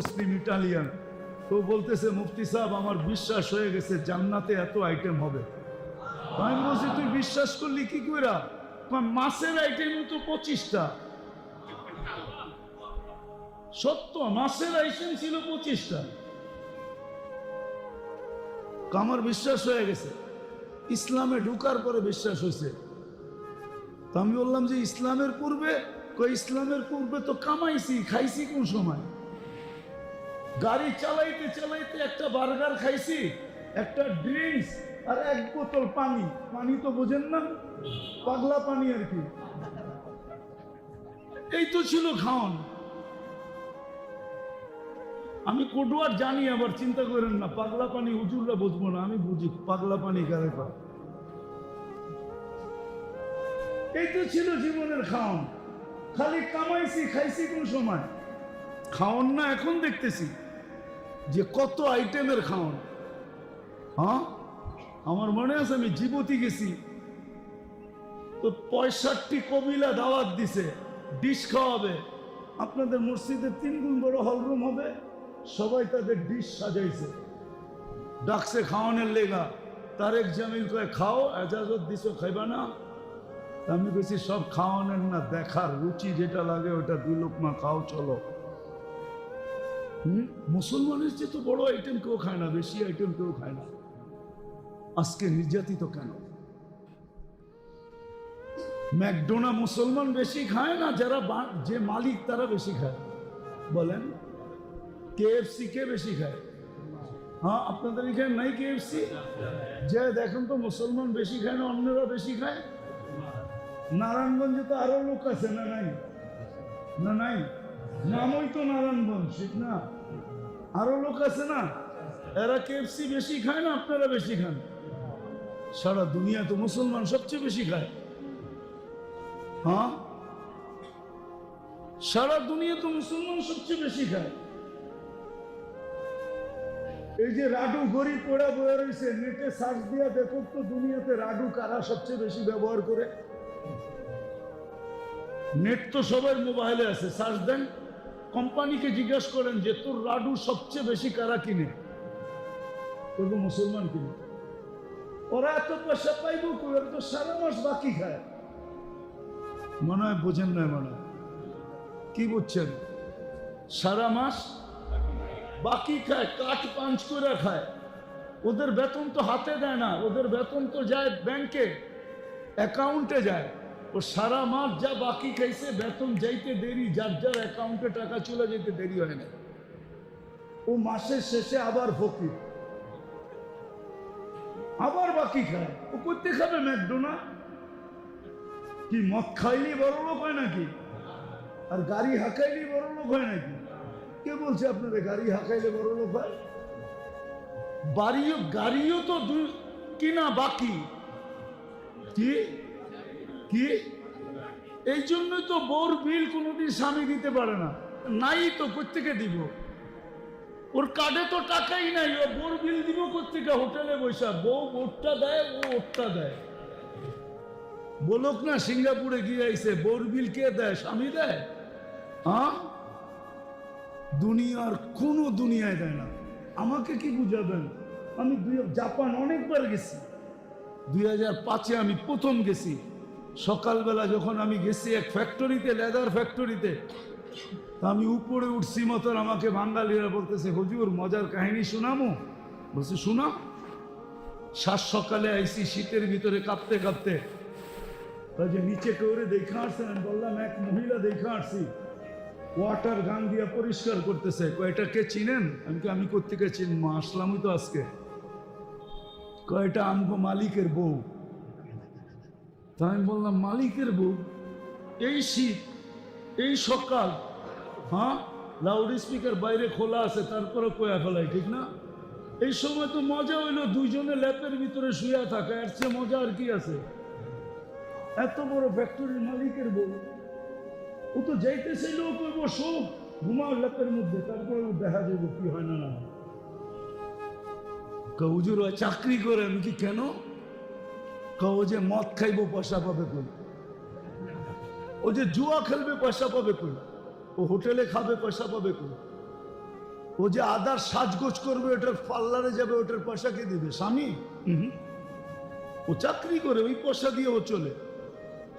মুসলিম Italian. তো বলতেছে মুফতি সাহেব আমার বিশ্বাস হয়ে গেছে জান্নাতে এত আইটেম হবে। আমি বলছি তুই বিশ্বাস করলি কি কইরা? মাছের আইটেম তো 25টা। সত্য, মাছের আইটেম ছিল 25টা। আমার বিশ্বাস হয়ে গেছে। ইসলামে ঢুকার পরে বিশ্বাস হয়েছে। তো আমি বললাম যে ইসলামের পূর্বে? ইসলামের পূর্বে তো কামাইছি, খাইছি কোন সময়? গাড়ি চালাইতে চালাইতে একটা বার্গার খাইছি, একটা ড্রিঙ্কস আর 1 বোতল পানি। পানি তো বোঝেন না, পাগলা পানি আর কি। এই তো ছিল খাওয়ান। আমি কোডওয়ার্ড জানি, আবার চিন্তা করেন না পাগলা পানি হুজুররা বুঝবো না, আমি বুঝি পাগলা পানি কারে পায়। এই তো ছিল জীবনের খাওয়ান। খালি কামাইছি, খাইছি কোন সময়? খাওয়ান না এখন দেখতেছি যে কত আইটেমের খাওয়ান। হ্যাঁ, আমার মনে আছে আমি জীবতী গেছি, তো 65টি কবিলা দাওয়াত দিছে, ডিশ খাওয়াবে। আপনাদের মসজিদের 3 গুণ বড় হলরুম হবে, সবাই তাদের ডিশ সাজাইছে, ডাকছে খাওয়ানোর লেগা। তারেক জামিল কয় খাও, এজাজত দিছো খাইবা না? আমি বলছি সব খাওয়ানোর না, দেখার, রুচি যেটা লাগে ওটা 2 লোকমা খাও, চলো। মুসলমানের চেয়ে তো বড় আইটেম কেউ খায় না, বেশি আইটেম কেউ খায় না। আজকে নির্যাতিত কেন? ম্যাকডোনা মুসলমান বেশি খায় না, যারা যে মালিক তারা বেশি খায়? বলেন, কেএফসি কে বেশি খায়? হ্যাঁ, আপনাদের এখানে নাই কেএফসি? যে দেখেন তো মুসলমান বেশি খায় না অন্যরা বেশি খায়? নারায়ণগঞ্জে তো আরো লোক আছে না? নাই না? নাই, নামই তো নারায়ণগঞ্জ, ঠিক না? আরো লোক আছে না? এরা কেএফসি বেশি খায় না আপনারা বেশি খান? সারা দুনিয়া তো মুসলমান সবচেয়ে বেশি খায়। হ্যাঁ, সারা দুনিয়া তো মুসলমান সবচেয়ে বেশি খায়। এই যে রাডু গড়ি পোড়া বয়ে রয়েছে, নেটে সার্চ দিয়া দেখো তো দুনিয়াতে রাডু কারা সবচেয়ে বেশি ব্যবহার করে। নেট তো সবার মোবাইলে আছে, সার্চ দেন। কোম্পানিকে জিজ্ঞাসা করেন যে তোর রাডু সবচেয়ে বেশি কারা কিনে? বলবো মুসলমান কিনে। ওরা এত পয়সা পাইব, তো সারা মাস বাকি খায়। মনে হয় বোঝেন না, মনে হয় কি বুঝছেন? সারা মাস বাকি খায়, কাঠ পাঞ্চ করে খায়। ওদের বেতন তো হাতে দেয় না, ওদের বেতন তো যায় ব্যাংকে, অ্যাকাউন্টে যায়। ও সারা মাস যা বাকি খাইছে, বেতন যাইতে দেরি, যার যার অ্যাকাউন্টে টাকা চলে যেতে দেরি হয় না। ও মাসের শেষে আবার ফকির, আবার বাকি খায়। ও করতে খাবে ম্যাকডোনা? কি মদ খাইলেই বড় লোক হয় নাকি? আর গাড়ি হাঁকাইলেই বড় লোক হয় নাকি? কে বলছে আপনাদের গাড়ি হাঁকাইলে বড় লোক হয়? গাড়িও তো কিনা বাকি। কি কি এই জন্যই তো বউর বিল কোনোদিন স্বামী দিতে পারে না। নাই তো কোত্থেকে দিব? ওর কার্ডে তো টাকাই নাই, ও বউর বিল দিব কোত্থেকে? হোটেলে বসা বউ ওরটা দেয়, ও ওরটা দেয়। বলুক না সিঙ্গাপুরে গিয়ে আইছে, বউর বিল কে দেয়? স্বামী দেয়। হ্যাঁ, দুনিয়ার কোনো দুনিয়ায় দেয় না। আমাকে কি বুঝাবেন? আমি জাপান অনেকবার গেছি। 2005-এ আমি প্রথম গেছি। সকালবেলা যখন আমি গেছি এক ফ্যাক্টরিতে, লেদার ফ্যাক্টরিতে, আমি উপরে উঠছি মতন, আমাকে বাঙালিরা বলতেছে হুজুর মজার কাহিনী শোনামো। বলছে শোনা। সকালে আইসি শীতের ভিতরে কাঁপতে কাঁপতে, যে নিচে কেউরে দেখা আসছেন? আমি বললাম এক মহিলা দেখা আসছি, ওয়াটার গান দিয়া পরিষ্কার করতেছে। কয়টা কে চিনেন? আমি কোত্থেকে চিনবো, আসলামই তো আজকে। কয়টা আমগো মালিকের বউ। তা আমি বললাম মালিকের বউ? এই শীত, এই সকাল, হ্যাঁ, লাউড স্পিকার বাইরে খোলা আছে, তারপরে কয়া ফেলাই, ঠিক না? এই সময় তো মজা হইলো, দুইজনে ল্যাপের ভিতরে শুয়ে থাকা, এর চেয়ে মজা আর কি আছে? এত বড় ফ্যাক্টরির মালিকের বউ, ও তো যাইতেছিল, ও করবো শোক, ঘুমাও ল্যাপের মধ্যে, তারপরে ও দেখা যাবে কি হয় না। হুজুর চাকরি করে। আমি কি কেন? ও যে মদ খাইবো পয়সা পাবে কই? ও যে জুয়া খেলবে পয়সা পাবে কই? ও হোটেলে খাবে পয়সা পাবে কই? ও যে আদার সাজগোজ করবে, ওটার পার্লারে যাবে, ওটার পয়সা কে দিবে? স্বামী। ও চাকরি করে, ওই পয়সা দিয়ে ও চলে।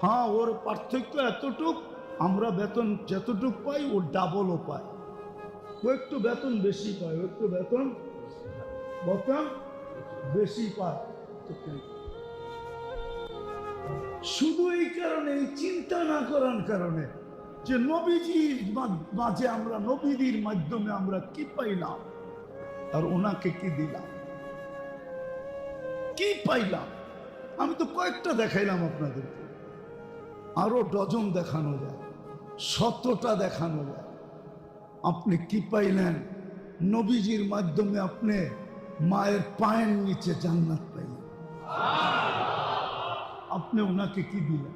হ্যাঁ, ওর পার্থক্য এতটুক, আমরা বেতন যতটুক পাই ও ডাবলও পায়। ও একটু বেতন বেশি পায়, ও একটু বেতন বেশি পায়। শুধু এই কারণে, এই চিন্তা না করার কারণে যে নবীজির মাঝে আমরা, নবীদের মাধ্যমে আমরা কি পাইলাম আর ওনাকে কি দিলাম, কি পাইলাম। আমি তো কয়েকটা দেখাইলাম আপনাদেরকে, আরো ডজন দেখানো যায়, 100টা দেখানো যায়। আপনি কি পাইলেন? নবীজির মাধ্যমে আপনি মায়ের পায়ের নিচে জান্নাত পাইলেন। আপনি ওনাকে কি দিলেন?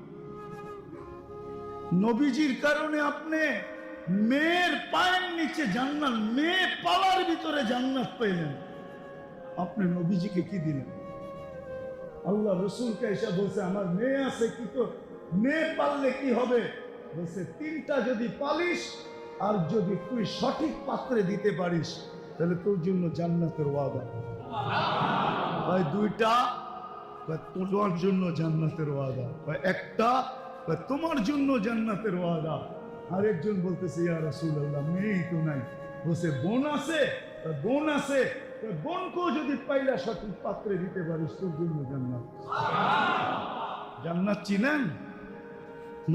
নবীজির কারণে আপনি মেয়ের পায়ের নিচে জান্নাত, মেয়ে পাওয়ার ভিতরে জান্নাত পাইলেন। আপনি নবীজিকে কি দিলেন? আল্লাহ রসুলকে এসে বলছে, আমার মেয়ে আছে, কি তো মেয়ে পাললে কি হবে? বলছে, 3টা যদি পালিস আর যদি তুই সঠিক পাত্রে দিতে পারিস তাহলে তোর জন্য জান্নাতের ওয়াদা। ভাই 2টা তোমার জন্য জান্নাতের ওয়াদা, একটা তোমার জন্য জান্নাতের ওয়াদা। আরেকজন বলতেছে, ইয়া রাসূলুল্লাহ, মেয়েই তো নাই। বলছে, বোন আছে, বোন আছে, বোনকেও যদি পাইলা সঠিক পাত্রে দিতে পারিস তোর জন্য জান্নাত। জান্নাত চিনেন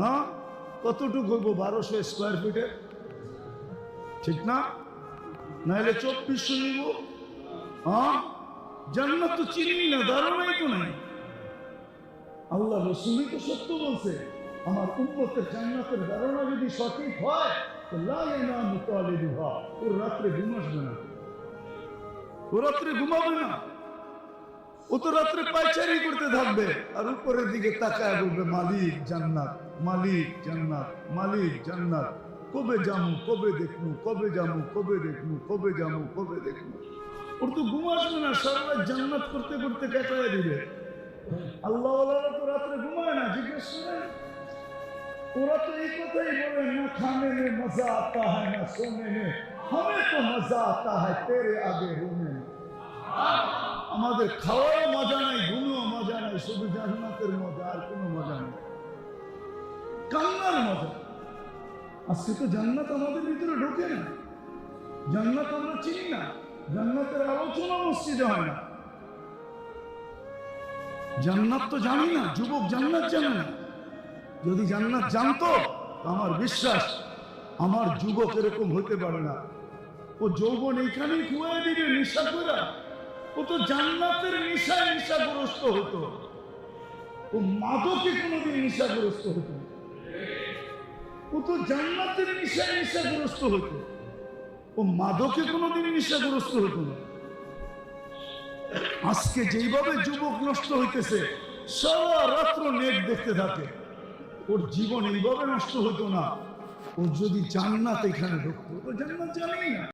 না? কতটুকু হইব? 1200 স্কোয়ার ফিটের, ঠিক না? নাহলে 2400 নিব। হ্যাঁ, জান্নাত তো চিনি না, ধারণাই তো নাই। আল্লাহ রসূলই তো সত্য বলছে, আমার উম্মতের জান্নাতের ধারণা যদি সঠিক হয় তো লা ইয়ানামু তালিবুহা, ওর রাত্রে ঘুম আসবে না, ও রাত্রে ঘুমাবে না, ও তো রাত্রে পায়চারি করতে থাকবে আর উপরের দিকে তাকায় বলবে, মালিক জান্নাত, মালিক জান্নাত, মালিক জান্নাত, কবে যাবো, কবে দেখবো, কবে যাবো, কবে দেখবো, কবে যাবো, কবে দেখবো। ওর তো ঘুম আসবে না, সারা রাত জান্নাত করতে করতে কাটায় দিবে। আল্লাহ তো রাত্রে ঘুমায় না, জিজ্ঞেস করেন। ওরা তো এই কথাই বলে, না খানে মে মজা আতা হ্যায় না সোনে মে, হমে তো মজা আতা হ্যায় তেরে আগে রুমে। আমাদের খাওয়ারও মজা নাই, ঘুমেও মজা নাই, শুধু জান্নাতের মজা, আর কোনো মজা নেই, কান্নার মজা। আজকে তো জান্নাত আমাদের ভিতরে ঢোকে না, জান্নাত আমরা চিনি না, জান্নাতের আলোচনা মসজিদে হয় না, জান্নাত তো জানি না, যুবক জান্নাত জানে না। যদি জান্নাত জানতো, আমার বিশ্বাস আমার যুবক এরকম হতে পারে না। ও যৌবন এইখানেই খুঁয়ে দিবে নেশা করে। ও তো জান্নাতের নেশায় নেশাগ্রস্ত হতো, ও মাদকে কোনোদিন নেশাগ্রস্ত হতো। ও তো জান্নাতের নেশায় নেশাগ্রস্ত হতো, ও মাদকে কোনোদিন নেশাগ্রস্ত হতো না। আজকে যেইভাবে যুবক নষ্ট হইতেছে, সারা রাত্র নেট দেখতে থাকে, ওর জীবন এইভাবে নষ্ট হতো না। ও যদি জান্নাত এখানে ঢুকতো, ও জান্নাত জানেই না।